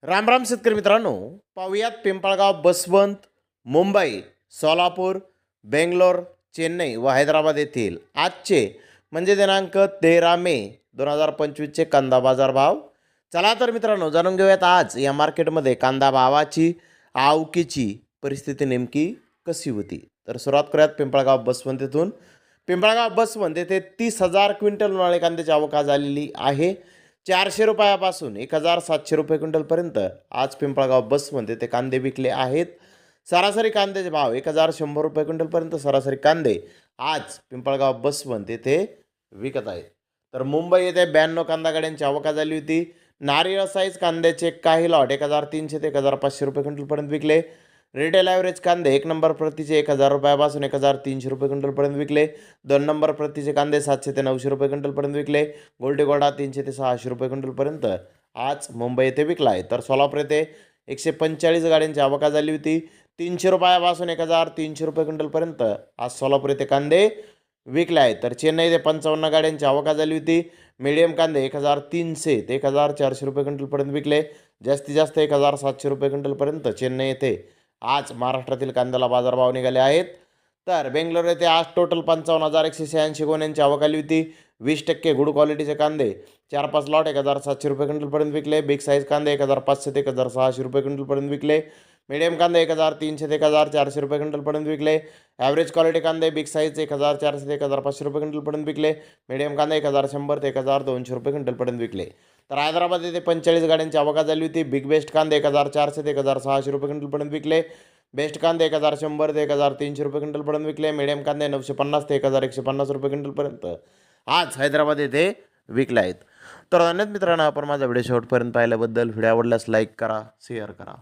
राम राम शेतकरी मित्रांनो, पाहुयात पिंपळगाव, बसवंत, मुंबई, सोलापूर, बेंगलोर, चेन्नई व हैदराबाद येथील आजचे म्हणजे दिनांक 13 मे 2025चे कांदा बाजार भाव. चला तर मित्रांनो, जाणून घेऊयात आज या मार्केटमध्ये कांदा भावाची आवकीची परिस्थिती नेमकी कशी होती. तर सुरुवात करूयात पिंपळगाव बसवंत येथून. पिंपळगाव बसवंत येथे 30,000 क्विंटल उन्हाळी कांद्याची आवक आज झालेली आहे. 400 रुपयापासून 1,700 रुपये क्विंटलपर्यंत आज पिंपळगाव बसवंत येथे कांदे विकले आहेत. सरासरी कांद्याचे भाव 1,100 रुपये क्विंटलपर्यंत सरासरी कांदे आज पिंपळगाव बसवंत येथे विकत आहेत. तर मुंबई येथे 92 कांदा गाड्यांची आवक झाली होती. नारळ साईज कांद्याचे काही लॉट 1,300 ते 1,500 रुपये क्विंटलपर्यंत विकले. रिटेल ॲव्हरेज कांदे 1 नंबर प्रतीचे 1,000 रुपयापासून 1,300 रुपये क्विंटलपर्यंत विकले. 2 नंबर प्रतीचे कांदे 700 ते 900 रुपये क्विंटलपर्यंत विकले. गोल्डी गोल्डा 300 ते 600 रुपये क्विंटलपर्यंत आज मुंबई येथे विकला आहे. तर सोलापूर येथे 145 गाड्यांची आवक झाली होती. 300 रुपयापासून 1,300 रुपये क्विंटलपर्यंत आज सोलापूर येथे कांदे विकले आहेत. तर चेन्नई येथे 55 गाड्यांची आवक झाली होती. मीडियम कांदे 1,300 ते 1,400 रुपये क्विंटलपर्यंत विकले. जास्तीत जास्त 1,700 रुपये क्विंटलपर्यंत चेन्नई येथे आज महाराष्ट्रातील कांद्याला बाजारभाव निघाले आहेत. तर बेंगलोर येथे आज टोटल 55,186 गोण्यांची आवक आली होती. 20% गुड क्वालिटीचे कांदे 4-5 लॉट 1,700 रुपये क्विंटलपर्यंत विकले. बिग साईज कांदे 1,500 ते 1,600 रुपये क्विंटलपर्यंत विकले. मीडियम कांदे 1,300 ते 1,400 रुपये क्विंटलपर्यंत विकले. ॲव्हरेज क्वालिटी कांदे बिग साईज 1,400 ते 1,500 रुपये क्विंटलपर्यंत विकले. मीडियम कांदे 1,100 ते 1,200 रुपये क्विंटलपर्यंत विकले. तर हैदराबाद येथे 45 गाड्यांची आवक झाली होती. बिग बेस्ट कांदे 1,400 ते 1,600 रुपये क्विंटलपर्यंत विकले. बेस्ट कांदे 1,100 ते 1,300 रुपये क्विंटलपर्यंत विकले. मीडियम कांदे 950 ते 1,150 रुपये क्विंटलपर्यंत आज हैदराबाद येथे विकले आहेत. तर धन्यवाद मित्रांनो, आपण माझा व्हिडिओ शेवटपर्यंत पाहिल्याबद्दल. व्हिडिओ आवडल्यास लाईक करा, शेअर करा.